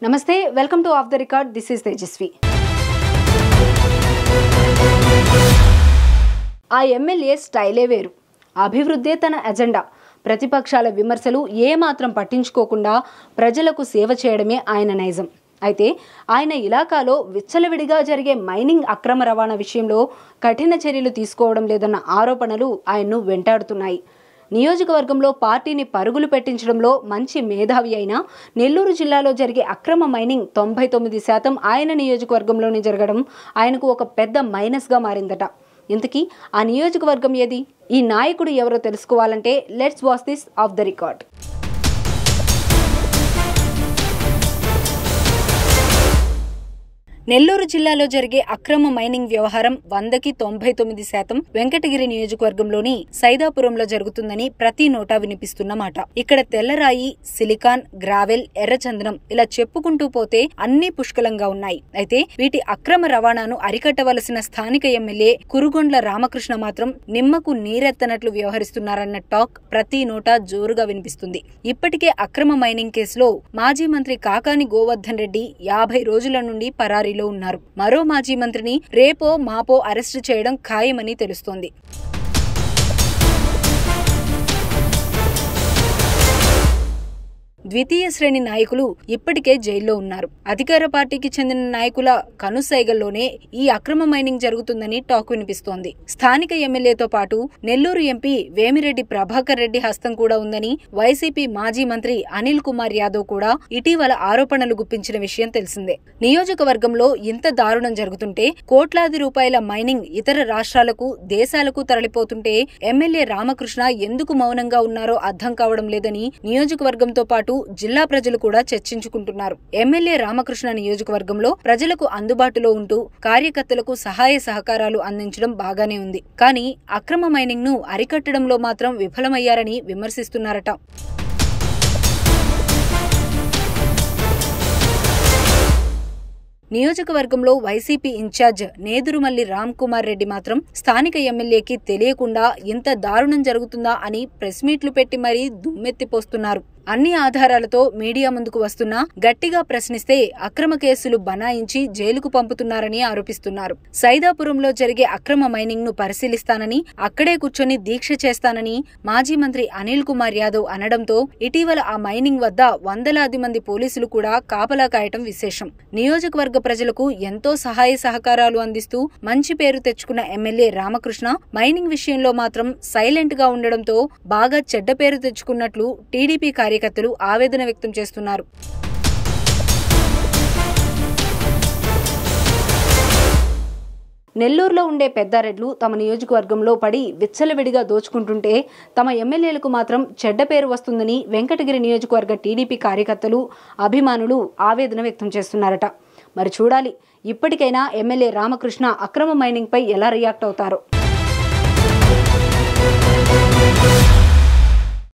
నమస్తే, welcome to of the record. This is Tejaswi. ఆ MLA స్టైలే వేరు. అభివృద్ధే తన ఎజెండా. ప్రతిపక్షాల విమర్శలు ఏమాత్రం పట్టించుకోకుండా ప్రజలకు సేవ చేయడమే ఆయన నైజం. అయితే ఆయన ఇలాకాలో విచ్చలవిడిగా జరిగే మైనింగ్ అక్రమ రవాణా విషయంలో కఠిన చర్యలు తీసుకోవడం లేదన్న ఆరోపణలు ఆయన్ను వెంటాడుతున్నాయి. నియోజకవర్గంలో పార్టీని పరుగులు పెట్టించడంలో మంచి మేధావి అయినా నెల్లూరు జిల్లాలో జరిగే అక్రమ మైనింగ్ 99% ఆయన నియోజకవర్గంలోనే జరగడం ఆయనకు ఒక పెద్ద మైనస్గా మారిందట. ఇంతకీ ఆ నియోజకవర్గం ఏది, ఈ నాయకుడు ఎవరో తెలుసుకోవాలంటే let's watch this of the record. Nellore జిల్లాలో జరిగే అక్రమ మైనింగ్ వ్యవహారం 100కి 99% వెంకటగిరి నియోజకవర్గంలోని సైదాపురంలో జరుగుతుందని ప్రతి నోటా వినిపిస్తున్న మాట. ఇక్కడ తెల్లరాయి, సిలికాన్, గ్రావెల్, ఎర్రచందనం ఇలా చెప్పుకుంటూ పోతే అన్ని పుష్కలంగా ఉన్నాయి. అయితే వీటి అక్రమ రవాణాను అరికట్టవలసిన స్థానిక ఎమ్మెల్యే కురుగొండ్ల రామకృష్ణ మాత్రం నిమ్మకు నీరెత్తనట్లు వ్యవహరిస్తున్నారన్న టాక్ ప్రతి నోటా జోరుగా వినిపిస్తుంది. ఇప్పటికే అక్రమ మైనింగ్ కేసులో మాజీ మంత్రి కాకాని గోవర్ధన్ రెడ్డి 50 రోజుల నుండి పరారీలో ఉన్నారు. మరో మాజీ మంత్రిని రేపో మాపో అరెస్టు చేయడం ఖాయమని తెలుస్తోంది. ద్వితీయ శ్రేణి నాయకులు ఇప్పటికే జైల్లో ఉన్నారు. అధికార పార్టీకి చెందిన నాయకుల కనుసైగల్లోనే ఈ అక్రమ మైనింగ్ జరుగుతుందని టాక్ వినిపిస్తోంది. స్థానిక ఎమ్మెల్యేతో పాటు నెల్లూరు ఎంపీ వేమిరెడ్డి ప్రభాకర్ రెడ్డి హస్తం కూడా ఉందని వైసీపీ మాజీ మంత్రి అనిల్ కుమార్ యాదవ్ కూడా ఇటీవల ఆరోపణలు గుప్పించిన విషయం తెలిసిందే. నియోజకవర్గంలో ఇంత దారుణం జరుగుతుంటే, కోట్లాది రూపాయల మైనింగ్ ఇతర రాష్ట్రాలకు, దేశాలకు తరలిపోతుంటే ఎమ్మెల్యే రామకృష్ణ ఎందుకు మౌనంగా ఉన్నారో అర్థం కావడం లేదని నియోజకవర్గంతో పాటు జిల్లా ప్రజలు కూడా చర్చించుకుంటున్నారు. ఎమ్మెల్యే రామకృష్ణ నియోజకవర్గంలో ప్రజలకు అందుబాటులో ఉంటూ కార్యకర్తలకు సహాయ సహకారాలు అందించడం బాగానే ఉంది. కానీ అక్రమ మైనింగ్ ను అరికట్టడంలో మాత్రం విఫలమయ్యారని విమర్శిస్తున్నారట. నియోజకవర్గంలో వైసీపీ ఇన్ఛార్జ్ నేదురుమల్లి రామ్ కుమార్ రెడ్డి మాత్రం స్థానిక ఎమ్మెల్యేకి తెలియకుండా ఇంత దారుణం జరుగుతుందా అని ప్రెస్ మీట్లు పెట్టి మరీ దుమ్మెత్తిపోస్తున్నారు. అన్ని ఆధారాలతో మీడియా ముందుకు వస్తున్నా గట్టిగా ప్రశ్నిస్తే అక్రమ కేసులు బనాయించి జైలుకు పంపుతున్నారని ఆరోపిస్తున్నారు. సైదాపురంలో జరిగే అక్రమ మైనింగ్ ను పరిశీలిస్తానని, అక్కడే కూర్చొని దీక్ష చేస్తానని మాజీ మంత్రి అనిల్ కుమార్ యాదవ్ అనడంతో ఇటీవల ఆ మైనింగ్ వద్ద వందలాది మంది పోలీసులు కూడా కాపలా కాయటం విశేషం. నియోజకవర్గ ప్రజలకు ఎంతో సహాయ సహకారాలు అందిస్తూ మంచి పేరు తెచ్చుకున్న ఎమ్మెల్యే రామకృష్ణ మైనింగ్ విషయంలో మాత్రం సైలెంట్ గా ఉండడంతో బాగా చెడ్డ పేరు తెచ్చుకున్నట్లు టీడీపీ కార్యకర్తలు ఆవేదన వ్యక్తం చేస్తున్నారు. నెల్లూరులో ఉండే పెద్దారెడ్లు తమ నియోజకవర్గంలో పడి విచ్చలవిడిగా దోచుకుంటుంటే తమ ఎమ్మెల్యేలకు మాత్రం చెడ్డ పేరు వస్తుందని వెంకటగిరి నియోజకవర్గ టీడీపీ కార్యకర్తలు, అభిమానులు ఆవేదన వ్యక్తం చేస్తున్నారట. మరి చూడాలి, ఇప్పటికైనా ఎమ్మెల్యే రామకృష్ణ అక్రమ మైనింగ్ పై ఎలా రియాక్ట్ అవుతారో.